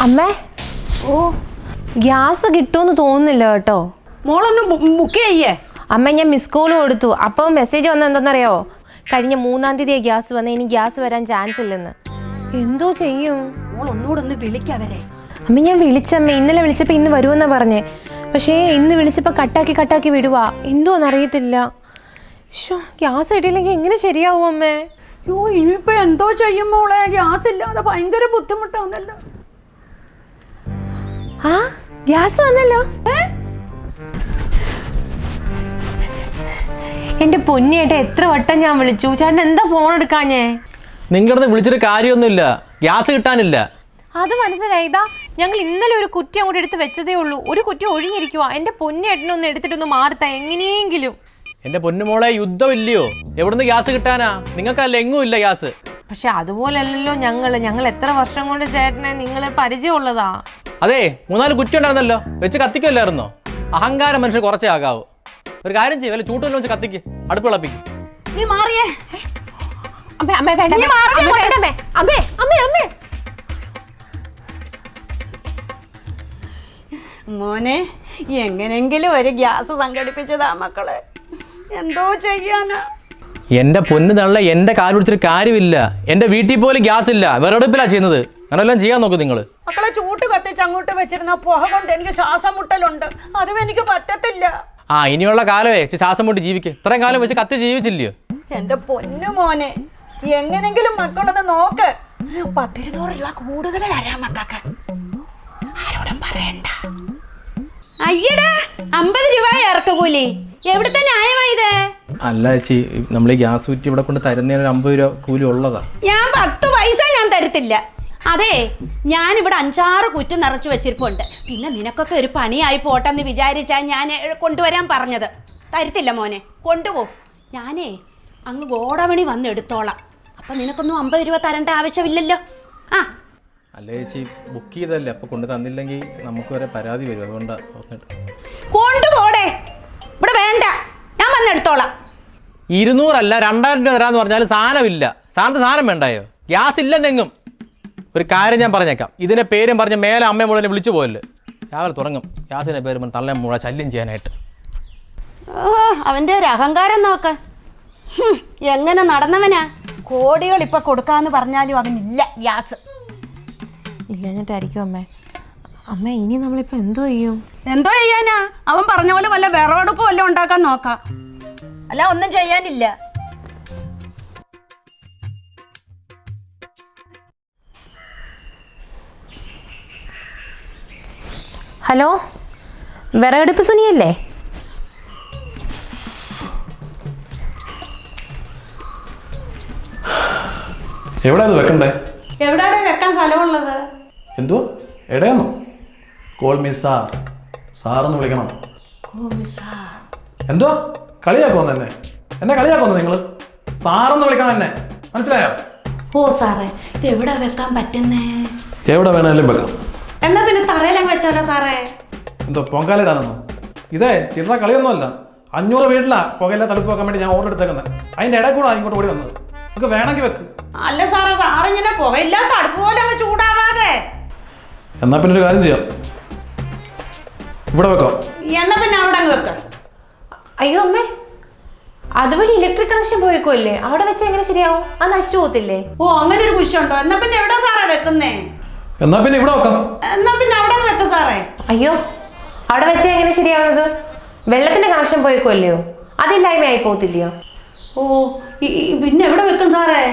അമ്മേ, ഓ ഗ്യാസ് കിട്ടുമെന്ന് തോന്നുന്നില്ല കേട്ടോ. മോളൊന്ന് ബുക്ക് ചെയ്യേ. അമ്മ ഞാൻ മിസ് കോൾ കൊടുത്തു. അപ്പോൾ മെസ്സേജ് വന്നത് എന്താണെന്നറിയാവോ? കഴിഞ്ഞ 3-ാം തീയതിയാണ് ഗ്യാസ് വന്നത്, ഇനി ഗ്യാസ് വരാൻ ചാൻസ് ഇല്ലെന്ന്. എന്തോ ചെയ്യും? മോൾ ഒന്നുകൂടെ ഒന്ന് വിളിക്കവരെ. അമ്മ ഞാൻ വിളിച്ചമ്മ, ഇന്നലെ വിളിച്ചപ്പോൾ ഇന്ന് വരുമെന്നാണ് പറഞ്ഞേ. പക്ഷേ ഇന്ന് വിളിച്ചപ്പോൾ കട്ടാക്കി വിടുവാ. എന്തോന്നറിയത്തില്ല. ഗ്യാസ് കിട്ടിയില്ലെങ്കിൽ എങ്ങനെ ശരിയാവും അമ്മേ? അയ്യോ, ഇനിയിപ്പോ എന്തോ ചെയ്യും മോളെ? ഗ്യാസ് ഇല്ലാതെ ഭയങ്കര ബുദ്ധിമുട്ടാണല്ലോ. ആ ഗ്യാസ് വന്നല്ലോ. എന്റെ പൊന്നിയേട്ടാ, എത്ര വട്ടം ഞാൻ വിളിച്ചു, ചേട്ടൻ എന്താ ഫോൺ എടുക്കാഞ്ഞേ? നിങ്ങളുടെ വിളിച്ചിട്ട് കാര്യമൊന്നുമില്ല, ഗ്യാസ് കിട്ടാനില്ല. അത് മനസ്സിലായി. ഇതാ ഞങ്ങൾ ഇന്നലെ ഒരു കുറ്റി അങ്ങോട്ട് എടുത്ത് വെച്ചതേ ഉള്ളൂ. ഒരു കുറ്റി ഒഴിഞ്ഞിരിക്കുവാ. എന്റെ പൊന്നിയേട്ടനൊന്ന് എടുത്തിട്ടൊന്ന് മാറത്താ എങ്ങനെയെങ്കിലും. എന്റെ പൊന്നുമോളെ, യുദ്ധമില്ലയോ? എവിടുന്ന് ഗ്യാസ് കിട്ടാനാ? നിങ്ങൾക്കല്ല എങ്ങും ഇല്ല ഗ്യാസ്. പക്ഷെ അതുപോലല്ലോ ഞങ്ങൾ എത്ര വർഷം കൊണ്ട് ചേട്ടനെ നിങ്ങൾ പരിചയമുള്ളതാ. അതെ, 3-4 കുറ്റി ഉണ്ടായിരുന്നല്ലോ, വെച്ച് കത്തിക്കല്ലായിരുന്നോ? അഹങ്കാരം മനുഷ്യർ കുറച്ചേ ആകാവൂ. ഒരു കാര്യം ചെയ്യും, വല്ല ചൂട്ടുവല്ലോ വെച്ച് കത്തിക്ക്, അടുപ്പ് വിളപ്പിക്ക്. നീ മാറിയേ. മോനെ, എങ്ങനെങ്കിലും ഒരു ഗ്യാസ് സംഘടിപ്പിച്ചതാ മക്കളെ. എന്തോ ചെയ്യാനാ? എന്റെ പൊന്ന് തള്ള, എന്റെ കാല് പിടിച്ചിട്ട് കാര്യമില്ല. എന്റെ വീട്ടിൽ പോലും ഗ്യാസ് ഇല്ല, വിറകടുപ്പിലാ ചെയ്യുന്നത്. അങ്ങനെല്ലാം ചെയ്യാൻ നോക്കും നിങ്ങൾ. മക്കളെ, ചൂട്ട് കത്തിച്ച് അങ്ങോട്ട് വെച്ചിരുന്ന പുക കൊണ്ട് എനിക്ക് ശ്വാസം മുട്ടലുണ്ട്. അതും എനിക്ക് പറ്റത്തില്ല. ഇനിയുള്ള കാലമേ ശ്വാസം മുട്ടി ജീവിക്കും. ഇത്രയും കാലം വെച്ച് കത്തി ജീവിച്ചില്ലയോ? എന്റെ പൊന്നു മോനെ, എങ്ങനെങ്കിലും മക്കളൊന്ന് നോക്ക്. 10-200 രൂപ കൂടുതൽ തരാം മക്കൾക്ക്. ആരോടും പറയണ്ട. അയ്യടാ, 50 രൂപ ഇറക്കുകൂലി. എവിടുത്തെ ന്യായമായത്? അല്ല ചേച്ചി, നമ്മൾ ഈ ഗ്യാസ് കുറ്റി ഇവിടെ കൊണ്ട് തരുന്നതിന് 50 രൂപ കൂലി ഉള്ളതാ. ഞാൻ 10 പൈസ ഞാൻ തരത്തില്ല. അതെ, ഞാനിവിടെ 5-6 കുറ്റി നിറച്ചു വെച്ചിരിപ്പുണ്ട്. പിന്നെ നിനക്കൊക്കെ ഒരു പണിയായി പോട്ടെന്ന് വിചാരിച്ചാ ഞാൻ കൊണ്ടുവരാൻ പറഞ്ഞത്. തരത്തില്ല മോനെ, കൊണ്ടുപോ. ഞാനേ അങ്ങ് ഗോഡമണി വന്ന് എടുത്തോളാം. അപ്പം നിനക്കൊന്നും 50 രൂപ തരേണ്ട ആവശ്യമില്ലല്ലോ. അല്ല ചേച്ചി, ബുക്ക് ചെയ്തല്ലേ, അപ്പോൾ കൊണ്ട് തന്നില്ലെങ്കിൽ നമുക്ക് വരെ പരാതി വരും. അതുകൊണ്ടാണ് കൊണ്ടുപോടേ. ഇവിടെ വേണ്ട, ഞാൻ വന്നെടുത്തോളാം. 200 അല്ല 2000 രൂപ തരാന്ന് പറഞ്ഞാൽ സാധനമില്ല. സാധനം വേണ്ടായോ? ഗ്യാസ് ഇല്ലെന്നെങ്ങും. ഒരു കാര്യം ഞാൻ പറഞ്ഞേക്കാം, ഇതിൻ്റെ പേരും പറഞ്ഞ് മേലെ അമ്മയെ മുഴുവൻ വിളിച്ചു പോയല്ലേ. രാവിലെ തുടങ്ങും ഗ്യാസിൻ്റെ പേര് പറഞ്ഞ് തള്ളെ മുഴുവൻ ശല്യം ചെയ്യാനായിട്ട്. അവൻ്റെ ഒരു അഹങ്കാരം നോക്ക. എങ്ങനെ നടന്നവനാ? കോടികൾ ഇപ്പം കൊടുക്കാന്ന് പറഞ്ഞാലും അവനില്ല ഗ്യാസ്. ഇല്ലാഞ്ഞിട്ടായിരിക്കും അമ്മ. ഇനി നമ്മളിപ്പോൾ എന്തോ ചെയ്യും? എന്തോ ചെയ്യാനാ? അവൻ പറഞ്ഞ പോലെ വല്ല വിറവെടുപ്പ് വല്ലതും ഉണ്ടാക്കാൻ നോക്കാം. അല്ല, ഒന്നും ചെയ്യാനില്ല. ഹലോ, വിറകടുപ്പ് സുനിയല്ലേ? എവിടെയാണ് വെക്കണ്ടേ? എവിടെയാണ് വെക്കാൻ സ്ഥലമുള്ളത്? എന്തുവാ എടയാന്നോ? Call me sir. സാറെന്ന് വിളിക്കണം. എന്തുവാ കളിയാക്കോന്ന് എന്നെ കളിയാക്കോന്ന് നിങ്ങൾ? സാറെന്ന് വിളിക്കണം എന്നെ, മനസ്സിലായോ? ഓ സാറേ, ഇത് എവിടെ വെക്കാൻ പറ്റുന്നേ? എവിടെ വേണേലും വെക്കാം. എന്നാ പിന്നെ തറയിലങ്ങ് വെച്ചാലോ സാറേ? എന്തോ പൊങ്കാലിടാണെന്നോ? ഇതേ ചില്ലറ കളിയൊന്നുമല്ല. 500 വീട്ടിലാ പുകയില്ല തടുപ്പ് വെക്കാൻ വേണ്ടി ഞാൻ ഓർഡർ എടുത്തേക്കുന്നത്. അതിൻ്റെ ഇടയിൽ കൂടെ ഇങ്ങോട്ട് ഓടി വന്നത്. നമുക്ക് വേണമെങ്കിൽ വെക്ക്. അല്ല സാറേ, സാറിങ്ങനെ പുകയില്ലാത്ത അടുപ്പ് പോലെ അങ്ങ് ചൂടാവാതെ. എന്നാ പിന്നെ ഒരു കാര്യം ചെയ്യാം, ഇവിടെ വെക്കാം. എന്നാ പിന്നെ അവിടെ അങ്ങ് വെക്കാം. അയ്യോ അമ്മേ, അതുവഴി ഇലക്ട്രിക് കണക്ഷൻ പോയേക്കുമല്ലേ, അവിടെ വെച്ച് എങ്ങനെ ശരിയാവും? അത് നശിച്ചു പോകത്തില്ലേ? ഓ, അങ്ങനെ ഒരു കുരിശുണ്ടോ? എന്നാ പിന്നെ എവിടെ സാറേ വെക്കുന്നേ? എന്നാ പിന്നെ ഇവിടെ വെക്കാം. എന്നാ പിന്നെ അവിടെ വെക്കും സാറേ. അയ്യോ, അവിടെ വെച്ചാൽ എങ്ങനെ ശരിയാവുന്നത്? വെള്ളത്തിന്റെ കണക്ഷൻ പോയേക്കുമല്ലയോ, അതില്ലായ്മയായി പോകത്തില്ലയോ? ഓ, പിന്നെ എവിടെ വെക്കും സാറേ?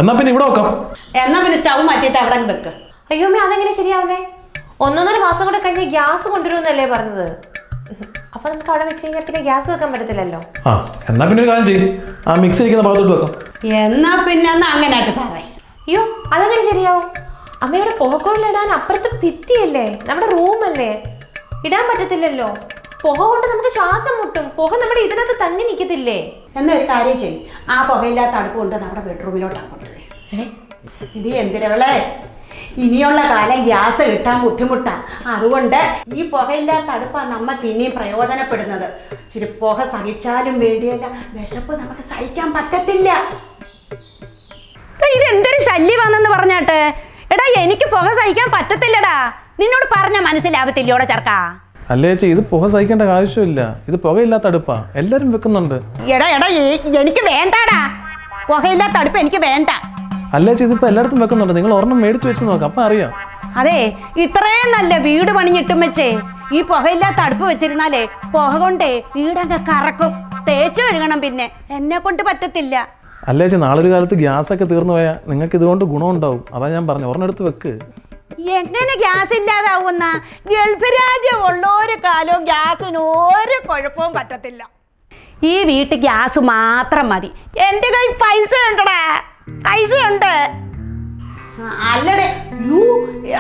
എന്നാ പിന്നെ ഇവിടെ വെക്കാം. എന്നാ പിന്നെ സ്റ്റവ് മാറ്റിയിട്ട് അവിടെ അങ്ങ് വെക്കാം. അയ്യോ അമ്മേ, അതെങ്ങനെ ശരിയാവുന്നേ? 1-1.5 മാസം കൂടെ കഴിഞ്ഞ് ഗ്യാസ് കൊണ്ടുവരുമെന്നല്ലേ പറഞ്ഞത്? അപ്പൊ നമുക്ക് അവിടെ വെച്ച് കഴിഞ്ഞാൽ പിന്നെ ഗ്യാസ് വെക്കാൻ പറ്റത്തില്ലല്ലോ. എന്നാ പിന്നെ ഒരു കാര്യം ചെയ്യും, ആ മിക്സ് ഇരിക്കുന്ന ഭാഗത്തോട്ട് വെക്കാം. എന്നാ പിന്നെ അങ്ങനെ ആയിട്ട് സാറേ. അയ്യോ, അതെങ്ങനെ ശരിയാവും? അമ്മയുടെ പുകക്കുഴലിടാൻ അപ്പുറത്ത് ഭിത്തിയല്ലേ, നമ്മുടെ റൂമല്ലേ, ഇടാൻ പറ്റത്തില്ലല്ലോ. പുക കൊണ്ട് നമുക്ക് ശ്വാസം മുട്ടും. പുക നമ്മുടെ ഇതിനകത്ത് തങ്ങി നിൽക്കത്തില്ലേ? എന്നാ ഒരു കാര്യം ചെയ്യും, ആ പുകയില്ലാത്ത അടുപ്പ് കൊണ്ട് നമ്മുടെ ബെഡ്റൂമിലോട്ടാണ് കൊണ്ടുപോയി. ഇനി എന്തിനവളെ, ഇനിയുള്ള കാലം ഗ്യാസ് കിട്ടാൻ ബുദ്ധിമുട്ടാ. അതുകൊണ്ട് ഈ പുകയില്ലാത്ത അടുപ്പാണ് നമുക്ക് ഇനിയും പ്രയോജനപ്പെടുന്നത്. ഇച്ചിരി പുക സഹിച്ചാലും വേണ്ടിയല്ല, വിശപ്പ് നമുക്ക് സഹിക്കാൻ പറ്റത്തില്ല. ഇത് എന്തൊരു ശല്യമാണെന്ന് പറഞ്ഞാട്ടെ. എടാ എനിക്ക് പുക സഹിക്കാൻ പറ്റത്തില്ലടാ. നിന്നോട് പറഞ്ഞ മനസ്സിലാവത്തില്ലോടെ ചെറുക്കാ. അല്ലേ ചേച്ചി, ഇത് പുക സഹിക്കേണ്ട ആവശ്യമില്ല. ഇത് പുകയില്ലാത്ത അടുപ്പാ, എല്ലാരും വെക്കുന്നുണ്ട്. എടാ എനിക്ക് വേണ്ടാടാ, പുകയില്ലാത്ത അടുപ്പ് എനിക്ക് വേണ്ട. അല്ലേ ചേച്ചി, ഇതിപ്പോ എല്ലായിടത്തും വെക്കുന്നുണ്ട്. നിങ്ങൾ ഒരെണ്ണം മേടിച്ച് വെച്ച് നോക്കാം, അപ്പൊ അറിയാം. അതെ, ഇത്രയും നല്ല വീട് പണിഞ്ഞിട്ടും വെച്ചേ ഈ പുകയില്ലാത്ത അടുപ്പ് വെച്ചിരുന്നാലേ പുക കൊണ്ടേ വീടങ്ങ് കറക്കും. തേച്ച് കഴുകണം, പിന്നെ എന്നെ കൊണ്ട് പറ്റത്തില്ല. അല്ലേ ചേച്ചി, നാളൊരു കാലത്ത് ഗ്യാസ് ഒക്കെ തീർന്നു പോയാൽ നിങ്ങൾക്ക് ഇതുകൊണ്ട് ഗുണമുണ്ടാവും. അതാ ഞാൻ പറഞ്ഞു, ഒരെണ്ണം എടുത്ത് വെക്ക്. എങ്ങനെ ഗ്യാസ് ഇല്ലാതാവുന്ന? ഗൾഫ് രാജ്യമുള്ള ഒരു കാലവും ഗ്യാസിന് ഒരു കുഴപ്പവും പറ്റത്തില്ല. ഈ വീട്ടിൽ ഗ്യാസ് മാത്രം മതി. എൻ്റെ കൈ പൈസ ഉണ്ടടാ, പൈസ ഉണ്ട്. അല്ലടേ,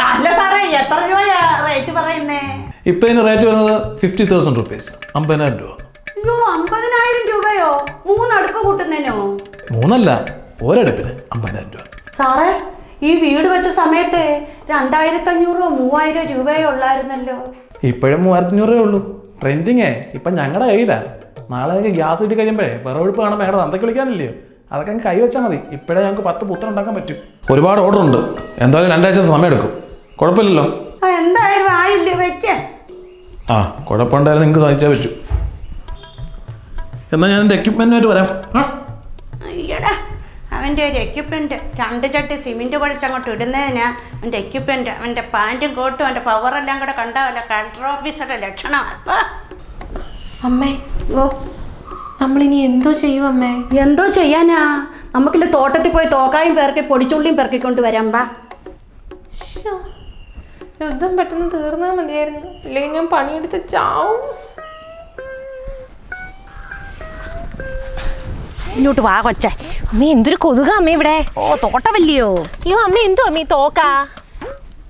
അല്ല സാറേ, എത്ര രൂപയാ റേറ്റ് പറയുന്നേ? ഇപ്പൊ ഇതിന് റേറ്റ് വരുന്നത് 50,000 rupees, 50,000 രൂപ. അയ്യോ, 50,000 രൂപയോ? 3 അടുപ്പ് കൂട്ടുന്നതിനോ? 3 അല്ല, ഒരടുപ്പിന് 50,000 രൂപ. സാറേ, ഈ വീട് വെച്ച സമയത്ത് 2,500 3,000 രൂപയോ ഉള്ളായിരുന്നല്ലോ. ഇപ്പോഴും 3,500 രൂപയേ ഉള്ളൂ. ട്രെൻഡിങ്ങേ ഇപ്പൊ ഞങ്ങളുടെ കയ്യിലാ. നാളെ ഗ്യാസ് കിട്ടി കഴിയുമ്പോഴേ വിറവെടുപ്പ് കാണുമ്പോൾ ഞങ്ങളുടെ തന്തയ്ക്ക് വിളിക്കാനില്ലയോ, അതൊക്കെ അങ്ങ് കൈ വെച്ചാൽ മതി. ഇപ്പോഴേ ഞങ്ങൾക്ക് 10 പുത്തൻ ഉണ്ടാക്കാൻ പറ്റും. ഒരുപാട് ഓർഡർ ഉണ്ട്. എന്തായാലും 2 ആഴ്ച സമയം എടുക്കും. കുഴപ്പമില്ലല്ലോ. എന്തായാലും ആയില്ലേ വെക്ക. ആ, കുഴപ്പമുണ്ടായാലും നിങ്ങൾക്ക് സഹിച്ചാൽ പറ്റൂ. എന്നാൽ ഞാൻ എൻ്റെ എക്യുപ്മെൻറ്റുമായിട്ട് വരാം. അയ്യടാ, അവൻ്റെ ഒരു എക്യുപ്മെൻറ്റ് 2 ചട്ടി സിമെൻറ്റ് കുഴച്ച് അങ്ങോട്ട് ഇടുന്നതിനാ അവൻ്റെ എക്യുപ്മെൻറ്റ്. അവൻ്റെ പാൻറ്റും കോട്ടും അവൻ്റെ പവറെല്ലാം കൂടെ കണ്ടാവല്ല കളക്ടർ ഓഫീസറുടെ ലക്ഷണം. അപ്പം അമ്മേ, ഓ, നമ്മളിനി എന്തോ ചെയ്യും അമ്മേ? എന്തോ ചെയ്യാനാ? നമുക്കില്ല തോട്ടത്തിൽ പോയി തോക്കായും പെറുക്കി പൊടിച്ചുള്ളിയും പെറുക്കിക്കൊണ്ട് വരാം. ബാ. യുദ്ധം പെട്ടെന്ന് തീർന്നാൽ മതിയായിരുന്നു, ഇല്ലെങ്കിൽ ഞാൻ പണിയെടുത്ത് ചാവും. ഇങ്ങോട്ട് വാ കൊച്ചേ. അമ്മ എന്തൊരു കൊതുക അമ്മ ഇവിടെ. ഓ, തോട്ടമല്ലയോ? അയ്യോ അമ്മ, എന്തോ അമ്മ തോക്കാ?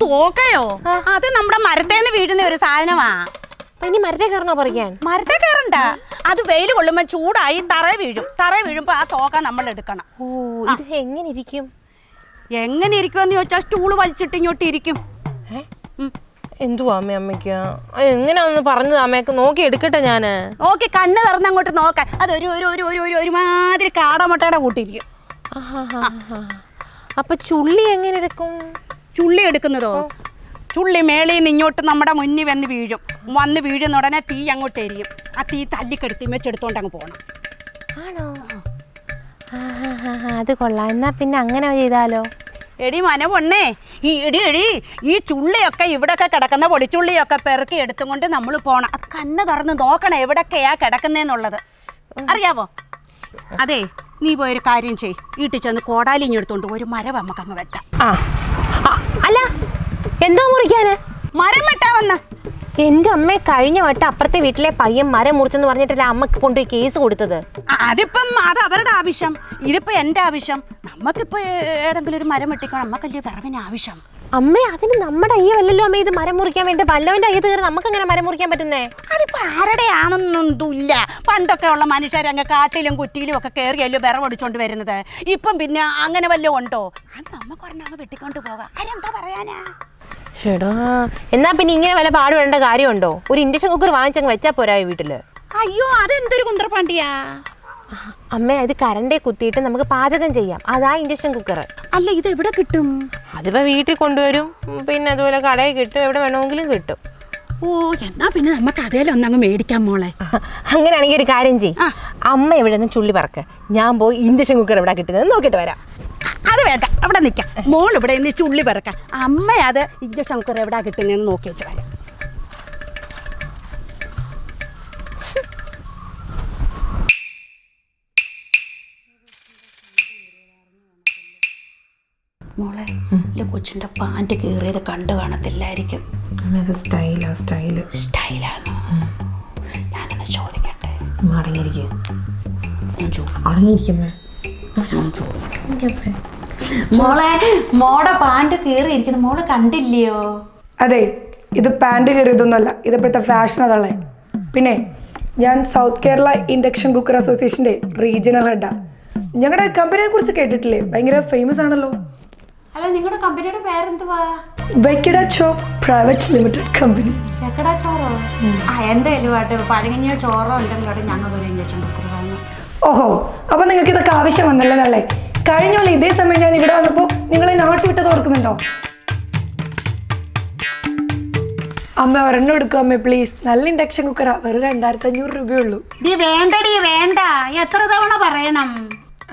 തോക്കയോ? അത് നമ്മുടെ മരത്തേന്ന് വീഴുന്ന ഒരു സാധനമാ. ഇനി മരത്തെ കയറണോ പറിക്കാൻ? മരത്തെ കയറണ്ട, അത് വെയിൽ കൊള്ളുമ്പോൾ ചൂടായി തറ വീഴും. തറ വീഴുമ്പോൾ ആ തോക്ക നമ്മൾ എടുക്കണം. ഓ, ഇത് എങ്ങനെ ഇരിക്കും? എങ്ങനെ ഇരിക്കുമെന്ന് ചോദിച്ചാൽ സ്റ്റൂള് വലിച്ചിട്ട് ഇങ്ങോട്ട് ഇരിക്കും. എന്തുവാ അമ്മ അമ്മയ്ക്ക് എങ്ങനെയാന്ന് പറഞ്ഞത്? അമ്മയൊക്കെ നോക്കി എടുക്കട്ടെ ഞാന്. നോക്കി കണ്ണ് തുറന്ന് അങ്ങോട്ട് നോക്കാൻ. അതൊരു ഒരു ഒരു ഒരു ഒരുമാതിരി കാടമുട്ടയുടെ കൂട്ടിരിക്കും. അപ്പൊ ചുള്ളി എങ്ങനെ എടുക്കും? ചുള്ളി എടുക്കുന്നതോ? ചുള്ളി മേളിൽ നിന്ന് ഇങ്ങോട്ട് നമ്മുടെ മുന്നിൽ വന്ന് വീഴുന്ന ഉടനെ തീ അങ്ങോട്ട് എരിയും. ആ തീ തല്ലിക്കെടുത്ത് വെച്ചെടുത്തോണ്ട് അങ്ങ് പോകണം. ആണോ? അത് കൊള്ളാം. എന്നാ പിന്നെ അങ്ങനെ ചെയ്താലോ? എടി മന പൊണ്ണേ, ഈ ചുള്ളിയൊക്കെ ഇവിടെയൊക്കെ കിടക്കുന്ന പൊടിച്ചുള്ളിയൊക്കെ പെറുക്കി എടുത്തും കൊണ്ട് നമ്മൾ പോണം. അത് കണ്ണ് തുറന്ന് നോക്കണം എവിടൊക്കെയാ കിടക്കുന്നതെന്നുള്ളത്. അറിയാവോ? അതെ, നീ പോയൊരു കാര്യം ചെയ്. വീട്ടിൽ ചെന്ന് കോടാലിഞ്ഞ് എടുത്തോണ്ട് ഒരു മരം നമുക്കങ്ങ് വെട്ടാം. അല്ല, എന്തോ മുറിക്കാന്? മരം വെട്ടാ വന്ന എന്റെ അമ്മ കഴിഞ്ഞ വട്ടം അപ്പുറത്തെ വീട്ടിലെ പയ്യൻ മരം മുറിച്ചെന്ന് പറഞ്ഞിട്ടല്ലേ അമ്മക്ക് കൊണ്ടുപോയി കേസ് കൊടുത്തത്. അതിപ്പം അത് അവരുടെ ആവശ്യം, ഇതിപ്പോ എന്റെ ആവശ്യം. നമുക്കിപ്പോ ഏതെങ്കിലും ഒരു മരം വെട്ടിക്കണം, നമ്മക്കല്ലേ വിറവിന് ആവശ്യം. അമ്മ, അതിന് നമ്മുടെ അയ്യല്ലോ അമ്മ ഇത് മരം മുറിക്കാൻ വേണ്ടി. വല്ലവന്റെ അയ്യത്ത് കയറി നമുക്ക് എങ്ങനെ മരം മുറിക്കാൻ പറ്റുന്നേ? അതിപ്പോ ആരുടെ ആണെന്നൊന്നുമില്ല. പണ്ടൊക്കെ ഉള്ള മനുഷ്യരങ്ങ് കാട്ടിലും കുറ്റിയിലും ഒക്കെ കയറിയല്ലോ വിറവടിച്ചോണ്ട് വരുന്നത്. ഇപ്പം പിന്നെ അങ്ങനെ വല്ലതും ഉണ്ടോ? അത് നമുക്കൊരെണ്ണം വെട്ടിക്കൊണ്ട് പോകാം. ആരെന്താ പറയാനാ? ചേടാ, എന്നാ പിന്നെ ഇങ്ങനെ വല്ല പാടുപെടേണ്ട കാര്യമുണ്ടോ? ഒരു ഇൻഡക്ഷൻ കുക്കർ വാങ്ങിച്ചങ്ങ് വെച്ചാ പോരായോ വീട്ടില്? അയ്യോ, അതെന്തൊരു കുന്ത്രപ്പാണ്ടിയാ. അമ്മ, ഇത് കറണ്ടേ കുത്തിയിട്ട് നമുക്ക് പാചകം ചെയ്യാം. അതാ ഇൻഡക്ഷൻ കുക്കർ. അല്ല, ഇത് എവിടെ കിട്ടും? അതിപ്പോ വീട്ടിൽ കൊണ്ടുവരും, പിന്നെ അതുപോലെ കടയിൽ കിട്ടും, എവിടെ വേണമെങ്കിലും കിട്ടും. ഓ, എന്നാ പിന്നെ നമുക്ക് അതേലും ഒന്നങ്ങ് മേടിക്കാം മോളെ. അങ്ങനെയാണെങ്കിൽ ഒരു കാര്യം ചെയ്യും, അമ്മ എവിടെ നിന്ന് ചുള്ളി പറക്ക, ഞാൻ പോയി ഇൻഡക്ഷൻ കുക്കർ എവിടെ കിട്ടുന്നത് നോക്കിയിട്ട് വരാം. അത് വേണ്ട, അവിടെ നിൽക്കാം. മോൾ ഇവിടെ നിന്ന് ചുള്ളി പറക്കാം. അമ്മ അത് ഇൻഡക്ഷൻ കുക്കർ എവിടെ കിട്ടുന്നതെന്ന് നോക്കി വെച്ച് വരാം. മോളെ, കൊച്ചിൻ്റെ പാൻറ് കീറിയത് കണ്ടു കാണത്തില്ലായിരിക്കും. സ്റ്റൈലാണോ? ഞാനൊന്ന് ചോദിക്കട്ടെ. മോളെ, മോടെ പാൻറ് കീറിയിരിക്കുന്നു, മോള് കണ്ടില്ലയോ? അതെ, ഇത് പാൻറ് കീറിയതൊന്നുമല്ല, ഇതിപ്പോഴത്തെ ഫാഷൻ അതല്ലേ. പിന്നെ ഞാൻ സൗത്ത് കേരള ഇൻഡക്ഷൻ കുക്കർ അസോസിയേഷൻ്റെ റീജിയണൽ ഹെഡാണ്. ഞങ്ങളുടെ കമ്പനിയെ കുറിച്ച് കേട്ടിട്ടില്ലേ? ഭയങ്കര ഫേമസ് ആണല്ലോ. അല്ല, നിങ്ങളുടെ കമ്പനിയുടെ പേരെന്തുവാ? വെക്കിഡ ചോപ്പ് പ്രൈവറ്റ് ലിമിറ്റഡ് കമ്പനി. വെക്കടാ ചോറോ? എന്തായാലും ആട്ടെ, പഴങ്ങിയ ചോറോ എന്തെങ്കിലും ഞങ്ങൾ ഒരു ഇൻഡക്ഷൻ കുക്കർ വാങ്ങും. ഓഹോ, അപ്പോൾ നിങ്ങൾക്ക് ഇതൊക്കെ ആവശ്യം വന്നല്ലേ? കഴിഞ്ഞ പോലെ ഇതേ സമയം ഞാൻ ഇവിടെ വന്നപ്പോൾ നിങ്ങളെ നാട്ടിൽ വിട്ടത് ഓർക്കുന്നുണ്ടോ? അമ്മ ഒരെണ്ണം എടുക്കും അമ്മ പ്ലീസ്. നല്ല ഇൻഡക്ഷൻ കുക്കറാ, വെറും 2500 രൂപയുള്ളൂ. വേണ്ടടി വേണ്ട, എത്ര തവണ പറയണം?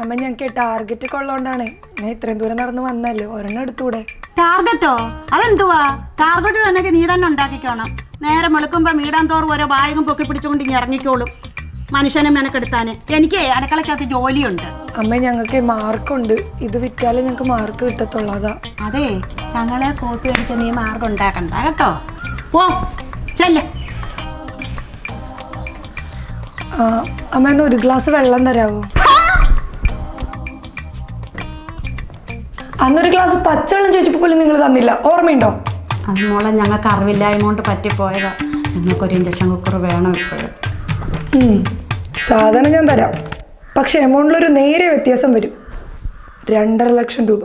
അമ്മ ഞങ്ങൾക്ക് ടാർഗറ്റ് ഒക്കെ ഉള്ളതുകൊണ്ടാണ് ഞാൻ ഇത്രയും ദൂരം നടന്ന് വന്നല്ലോ, ഒരെണ്ണം എടുത്തൂടെ? ടാർഗറ്റോ? അതെന്തുവാ? ടാർഗറ്റ് തന്നെ നീ തന്നെ ഉണ്ടാക്കിക്കോണം. നേരെ വെളുക്കുമ്പോ മീടാൻ തോറും ഓരോ ബാഗും പൊക്കി പിടിച്ചുകൊണ്ട് ഇങ്ങനെ ഇറങ്ങിക്കോളും. മനുഷ്യനെ മെനക്കെടുത്താന്. എനിക്ക് അടുക്കളക്കകത്ത് ജോലിയുണ്ട്. അമ്മ ഞങ്ങൾക്ക് മാർക്കുണ്ട്, ഇത് വിറ്റാലേ ഞങ്ങൾക്ക് മാർക്ക് കിട്ടത്തുള്ളൂ. അതാ. അതെ, ഞങ്ങളെ കോപ്പി അടിച്ച നീ മാർക്ക് ഉണ്ടാക്കണ്ട കേട്ടോ. പോ ചെല്ലേ. അമ്മ എന്നാ ഒരു ഗ്ലാസ് വെള്ളം തരാവോ? അന്നൊരു ഗ്ലാസ് പച്ചവെള്ളം ചോദിച്ചപ്പോൾ പോലും നിങ്ങൾ തന്നില്ല, ഓർമ്മയുണ്ടോ? അത് മോളെ ഞങ്ങൾക്ക് അറിവില്ലായ്മ കൊണ്ട് പറ്റിപ്പോയതാ. ഞങ്ങൾക്കൊരു ഇൻഡക്ഷൻ കുക്കർ വേണം ഇപ്പോഴും. സാധനം ഞാൻ തരാം, പക്ഷെ എമൗണ്ടിലൊരു നേരെ വ്യത്യാസം വരും. 2.5 ലക്ഷം രൂപ.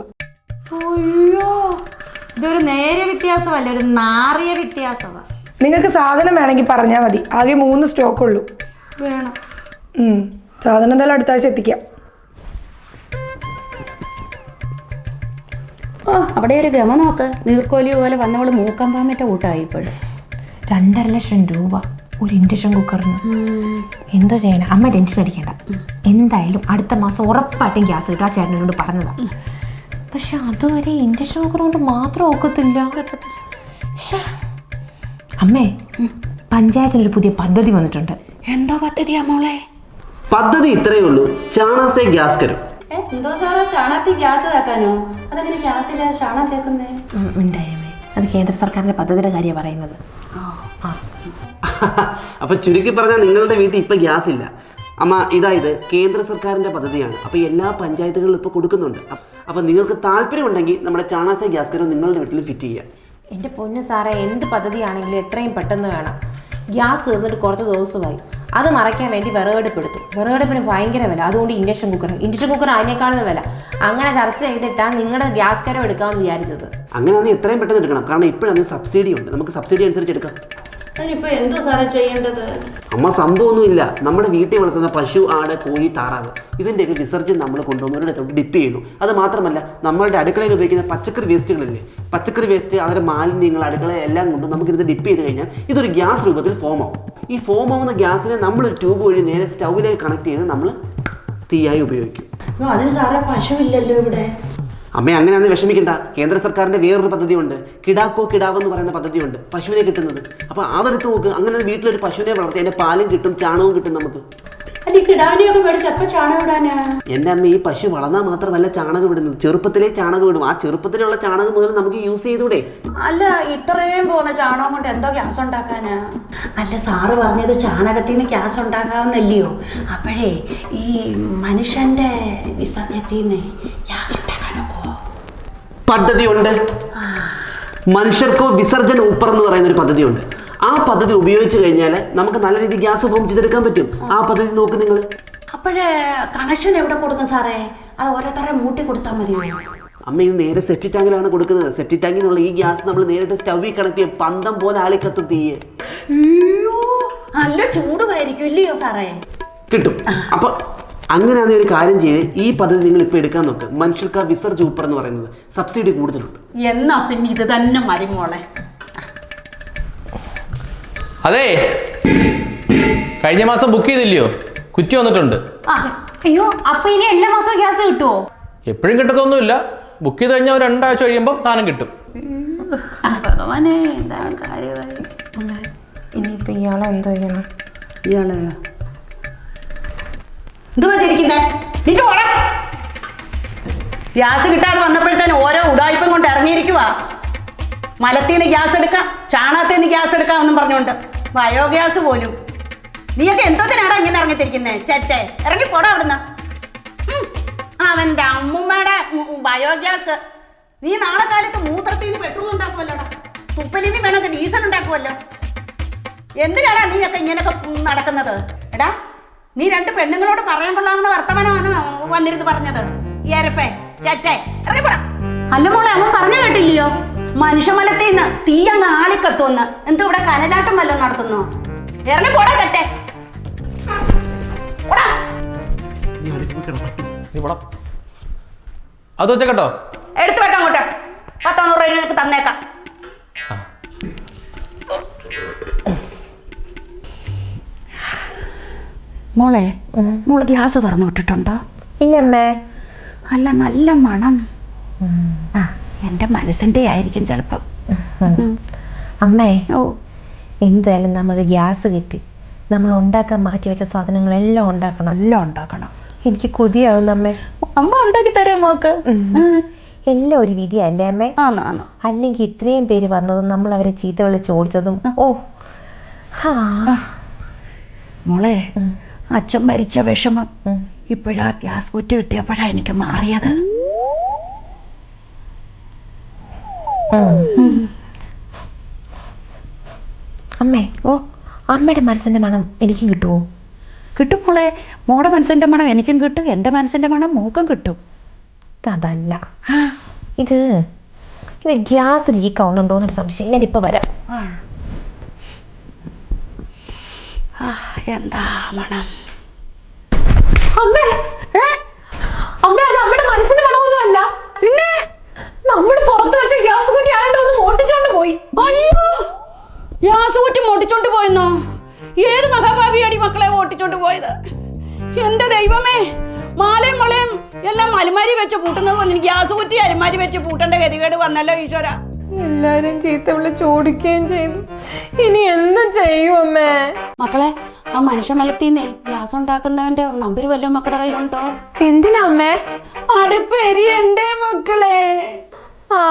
അയ്യോ, ഇതൊരു നേരെ വ്യത്യാസമല്ല, ഒരു നാറിയ വ്യത്യാസമാണ്. നിങ്ങൾക്ക് സാധനം വേണമെങ്കിൽ പറഞ്ഞാൽ മതി, ആകെ 3 സ്റ്റോക്ക് ഉള്ളൂ. വേണം. സാധനം എന്തായാലും അടുത്ത ആഴ്ച എത്തിക്കാം. ഓ, അവിടെ ഒരു ഗമ നോക്ക്. നീർക്കോലി പോലെ വന്നവള് മൂക്കാൻ പാമ്പറ്റ കൂട്ടായി ഇപ്പോഴും. 2.5 ലക്ഷം രൂപ ഒരു ഇൻഡക്ഷൻ കുക്കറിന്. എന്തോ ചെയ്യണം? അമ്മ ടെൻഷൻ അടിക്കേണ്ട, എന്തായാലും അടുത്ത മാസം ഉറപ്പായിട്ടും ഗ്യാസ് കിട്ടും. ആ ചേട്ടനോട് പറഞ്ഞതാണ്. പക്ഷെ അതുവരെ ഇൻഡക്ഷൻ കുക്കർ കൊണ്ട് മാത്രം ഒക്കത്തില്ല. അമ്മേ, പഞ്ചായത്തിനൊരു പുതിയ പദ്ധതി വന്നിട്ടുണ്ട്. എന്തോ പദ്ധതിയാ മോളെ? പദ്ധതി ഇത്രയേ ഉള്ളൂ, ചാണാസെ ഗ്യാസ് കരും. എന്തോ സാറാ, ചാണകത്തിൽ ഗ്യാസ് തേക്കാനോ? അതെങ്ങനെ ഗ്യാസില്ല ചാണകം തേക്കുന്നേ? ഉണ്ടായമേ, അത് കേന്ദ്ര സർക്കാരിന്റെ പദ്ധതിയുടെ കാര്യമാണ് പറയുന്നത്. അപ്പൊ ചുരുക്കി പറഞ്ഞാൽ നിങ്ങളുടെ വീട്ടിൽ ഇപ്പൊ ഗ്യാസ് ഇല്ല. അമ്മ, ഇതായത് കേന്ദ്ര സർക്കാരിന്റെ പദ്ധതിയാണ്. അപ്പൊ എല്ലാ പഞ്ചായത്തുകളിലും ഇപ്പൊ കൊടുക്കുന്നുണ്ട്. അപ്പൊ നിങ്ങൾക്ക് താല്പര്യമുണ്ടെങ്കിൽ നമ്മുടെ ചാണാസെ ഗ്യാസ് കരും നിങ്ങളുടെ വീട്ടിൽ ഫിറ്റ് ചെയ്യാം. എൻ്റെ പൊന്ന് സാറേ, എന്ത് പദ്ധതിയാണെങ്കിലും എത്രയും പെട്ടെന്ന് വേണം. ഗ്യാസ് തീർന്നിട്ട് കുറച്ച് ദിവസമായി. അത് മറയ്ക്കാൻ വേണ്ടി വിറകടുപ്പെടുത്തു. വിറകടുപ്പിന് ഭയങ്കര വില, അതുകൊണ്ട് ഇൻഡക്ഷൻ കുക്കർ അതിനേക്കാളും വില. അങ്ങനെ ചർച്ച ചെയ്തിട്ടാണ് നിങ്ങളുടെ ഗ്യാസ് കരം എടുക്കാമെന്ന് വിചാരിച്ചത്. അങ്ങനെയാണെങ്കിൽ എത്രയും പെട്ടെന്ന് എടുക്കണം, കാരണം ഇപ്പോഴാണ് സബ്സിഡി ഉണ്ട്. നമുക്ക് സബ്സിഡി അനുസരിച്ച് എടുക്കാം. അതിനിപ്പോ എന്തോ സാറേ ചെയ്യേണ്ടത്? അമ്മ, സംഭവമൊന്നുമില്ല. നമ്മുടെ വീട്ടിൽ വളർത്തുന്ന പശു, ആട്, കോഴി, താറാവ് ഇതിൻ്റെയൊക്കെ വിസർജ്യം നമ്മൾ കൊണ്ടുവന്നവരുടെ ഡിപ്പ് ചെയ്യുന്നു. അത് മാത്രമല്ല, നമ്മളുടെ അടുക്കളയിൽ ഉപയോഗിക്കുന്ന പച്ചക്കറി വേസ്റ്റുകളില്ലേ, പച്ചക്കറി വേസ്റ്റ്, അതിൻ്റെ മാലിന്യങ്ങൾ, അടുക്കള എല്ലാം കൊണ്ട് നമുക്കിത് ഡിപ്പ് ചെയ്ത് കഴിഞ്ഞാൽ ഇതൊരു ഗ്യാസ് രൂപത്തിൽ ഫോം ആവും. ഈ ഫോം ആവുന്ന ഗ്യാസിനെ നമ്മളൊരു ട്യൂബ് വഴി നേരെ സ്റ്റൗവിലേക്ക് കണക്ട് ചെയ്ത് നമ്മൾ തീയായി ഉപയോഗിക്കും. അതിന് സാറേ പശുവില്ലല്ലോ ഇവിടെ. അമ്മ, അങ്ങനെയാണെന്ന് വിഷമിക്കണ്ട. കേന്ദ്ര സർക്കാരിൻ്റെ വേറൊരു പദ്ധതിയുണ്ട്, കിടാക്കോ കിടാവ് എന്ന് പറയുന്ന പദ്ധതിയുണ്ട്, പശുവിനെ കിട്ടുന്നത്. അപ്പോൾ അതെടുത്ത് നോക്ക്. അങ്ങനെ വീട്ടിലൊരു പശുവിനെ വളർത്തി അതിൻ്റെ പാലും കിട്ടും, ചാണകവും കിട്ടും നമുക്ക്. അല്ല, ഈ കിടാവിനെയൊക്കെ മേടിച്ച് എപ്പോൾ ചാണകം ഇടാനാ? എൻ്റെ അമ്മ, ഈ പശു വളർന്നാൽ മാത്രമല്ല ചാണകം ഇടുന്നത്, ചെറുപ്പത്തിലേ ചാണകം ഇടും. ആ ചെറുപ്പത്തിലുള്ള ചാണകം മുതൽ നമുക്ക് യൂസ് ചെയ്തൂടെ? അല്ല, ഇത്രയും പോകുന്ന ചാണകം കൊണ്ട് എന്തോ ഗ്യാസ് ഉണ്ടാക്കാനാ? അല്ല, സാറ് പറഞ്ഞത് ചാണകത്തിൽ നിന്ന് ഗ്യാസ് ഉണ്ടാക്കാവുന്നല്ലയോ? അപ്പോഴേ ഈ മനുഷ്യന്റെ വിസർജ്യത്തിൽ നിന്ന് ഗ്യാസ് ഉണ്ടാക്കാനൊക്കെ പദ്ധതിയുണ്ട്. മനുഷ്യർക്കോ വിസർജന ഊപ്പർ എന്ന് പറയുന്ന ഒരു പദ്ധതിയുണ്ട്. ആ പദ്ധതി ഉപയോഗിച്ച് കഴിഞ്ഞാൽ നമുക്ക് നല്ല രീതിയിൽ ഗ്യാസ് ഫോം ചെയ്തെടുക്കാൻ പറ്റും. ആ പദ്ധതി നോക്ക് നിങ്ങൾ. അപ്പോഴേ കണക്ഷൻ എവിടെ കൊടുക്കും സാറേ? അത് ഓരോരുത്തരെ മൂട്ടി കൊടുത്താൽ മതിയോ? അമ്മ, ഇത് നേരെ സെപ്റ്റി ടാങ്കിലാണ് കൊടുക്കുന്നത്. സെപ്റ്റി ടാങ്കിനുള്ള ഈ ഗ്യാസ് നമ്മൾ നേരിട്ട് സ്റ്റൗവിൽ കണക്ട് ചെയ്യും. പന്തം പോലെ ആളിക്കത്തും തീയെ. അയ്യോ, നല്ല ചൂടുമായിരിക്കും ഇല്ലയോ സാറേ? കിട്ടും. അപ്പൊ അങ്ങനെയാണ് ഒരു കാര്യം ചെയ്ത് ഈ പദ്ധതി നിങ്ങൾ ഇപ്പൊ എടുക്കാൻ നോക്ക്. മനുഷ്യർക്ക് വിസർജ ഊപ്പർ എന്ന് പറയുന്നത് സബ്സിഡി കൂടുതലുണ്ട്. എന്നാ പിന്നെ ഇത് തന്നെ മതി മോളെ. അതെ, കഴിഞ്ഞ മാസം ബുക്ക് ചെയ്തില്ലയോ? കുറ്റി വന്നിട്ടുണ്ട്. അയ്യോ, അപ്പൊ ഇനി എല്ലാ മാസവും ഗ്യാസ് കിട്ടുമോ? എപ്പോഴും കിട്ടത്തൊന്നുമില്ല. ബുക്ക് ചെയ്ത് കഴിഞ്ഞാൽ 2 ആഴ്ച കഴിയുമ്പോൾ സാധനം കിട്ടും. ഭഗവാനെ, എന്താ കാര്യമായി? ഇനിയിപ്പോ ഇയാളെ എന്തോ ചെയ്യണം? ഇയാള് എന്തുവാ ചിരിക്കുന്നേ? ഗ്യാസ് കിട്ടാതെ വന്നപ്പോഴത്തേന് ഓരോ ഉടായ്പം കൊണ്ട് ഇറങ്ങിയിരിക്കുവാ. മലത്തിൽ നിന്ന് ഗ്യാസ് എടുക്കാം, ചാണകത്തിൽ നിന്ന് ഗ്യാസ് എടുക്കാം എന്നും പറഞ്ഞുകൊണ്ട് ബയോഗ്യാസ് പോലും. നീയൊക്കെ എന്തോത്തിനാടാ ഇങ്ങനെ ഇറങ്ങിത്തിരിക്കുന്നേ? ചേച്ചേ, ഇറങ്ങി പോടാ അവിടുന്ന്. അവൻ്റെ അമ്മുമ്മയുടെ ബയോഗ്യാസ്. നീ നാളെ കാലത്ത് മൂത്രത്തിൽ നിന്ന് പെട്രോൾ ഉണ്ടാക്കുമല്ലോടാ, തുപ്പലിൽ നിന്ന് വേണമെങ്കിൽ ഡീസൽ ഉണ്ടാക്കുമല്ലോ. എന്തിനാടാ നീയൊക്കെ ഇങ്ങനെയൊക്കെ നടക്കുന്നത്? എടാ, നീ 2 പെണ്ണുങ്ങളോട് പറയാൻ കൊള്ളാവുന്ന വർത്തമാനമാണ് വന്നിരുന്ന് പറഞ്ഞത്. ഏരപ്പേ, ചേച്ചേ, ഇറങ്ങിപ്പോടാ. അല്ല മോളെ, അവൻ പറഞ്ഞു കേട്ടില്ലയോ? മനുഷ്യമലത്തിൽ നിന്ന് തീ അങ്ങ് ആളിക്കത്തുമെന്ന്. എന്ത് ഇവിടെ കനലാട്ടം വല്ലതും നടത്തുന്നു? ഇറങ്ങി പോടാ തെറ്റേ. അത് വെച്ചേക്കട്ടോ. എടുത്തു വെക്കാം അങ്ങോട്ട്. 100 രൂപ നിനക്ക് തന്നേക്കാം. മോള് ഗ്യാസ് തുറന്നു വിട്ടിട്ടുണ്ടോ? ഇല്ലമ്മേ. അല്ല, നല്ല മണം. എൻ്റെ മനസ്സിൻ്റെ ആയിരിക്കും ചിലപ്പം. അമ്മേ, ഓ, എന്തായാലും നമുക്ക് ഗ്യാസ് കിട്ടി. നമ്മൾ ഉണ്ടാക്കാൻ മാറ്റി വെച്ച സാധനങ്ങളെല്ലാം ഉണ്ടാക്കണം. എല്ലാം ഉണ്ടാക്കണം. എനിക്ക് കൊതിയാവുന്നു അമ്മേ. അമ്മ ഉണ്ടാക്കി തരാം മോക്ക്. എല്ലാം ഒരു വിധിയല്ലേ അമ്മേ? ആണോ? അല്ലെങ്കിൽ ഇത്രയും പേര് വന്നതും നമ്മൾ അവരെ ചീത്ത വിളിച്ച് ഓടിച്ചതും. ഓ മോളെ, അച്ഛൻ മരിച്ച വിഷമം ഇപ്പോഴാ ഗ്യാസ് കുറ്റി കിട്ടിയപ്പോഴാ എനിക്ക് മാറിയത്. അമ്മേ, അമ്മയുടെ മനസ്സിന്റെ മണം എനിക്കും കിട്ടുമോ? കിട്ടും മോളെ. മോടെ മനസ്സിന്റെ മണം എനിക്കും കിട്ടും, എൻ്റെ മനസ്സിന്റെ മണം മോക്കും കിട്ടും. അതല്ല, ഇത് ഗ്യാസ് ലീക്ക് ആവുന്നുണ്ടോന്നൊരു സംശയം. ഞാനിപ്പോൾ വരാം. എന്താ മണം? അമ്മേ, അമ്മേ, അത് അമ്മയുടെ മനസ്സിന്റെ മണമൊന്നുമല്ല. പിന്നെ നമ്മൾ പുറത്ത് വെച്ച ഗ്യാസ് കുറ്റി ആരുടെ ഒന്ന് മോട്ടിച്ചോണ്ട് പോയി. അയ്യോ, ഗ്യാസ് കുറ്റി മോട്ടിച്ചോണ്ട് പോയെന്നോ? ഏത് മഹാഭാവിയാടി മക്കളെ ഓട്ടിച്ചോണ്ട് പോയത്? എൻ്റെ ദൈവമേ, മാലയും വളയും എല്ലാം അലമാരി വെച്ച് പൂട്ടുന്നത് പോലെ ഗ്യാസ് കുറ്റി അലമാരി വെച്ച് പൂട്ടേണ്ട ഗതികേട് വന്നല്ലോ ഈശ്വര. എല്ലാരും ചീത്ത വിളിച്ച് ഓടിക്കുകയും ചെയ്തു. ഇനി എന്ത് ചെയ്യും അമ്മേ? മക്കളെ, ആ മനുഷ്യമലത്തിന്നേ ഗ്യാസ് ഉണ്ടാക്കുന്നവന്റെ നമ്പർ വല്ലതും മക്കളുടെ കയ്യിലുണ്ടോ? എന്തിനാ അമ്മേ? അടുപ്പ് എരിയണ്ടേ മക്കളെ? ആ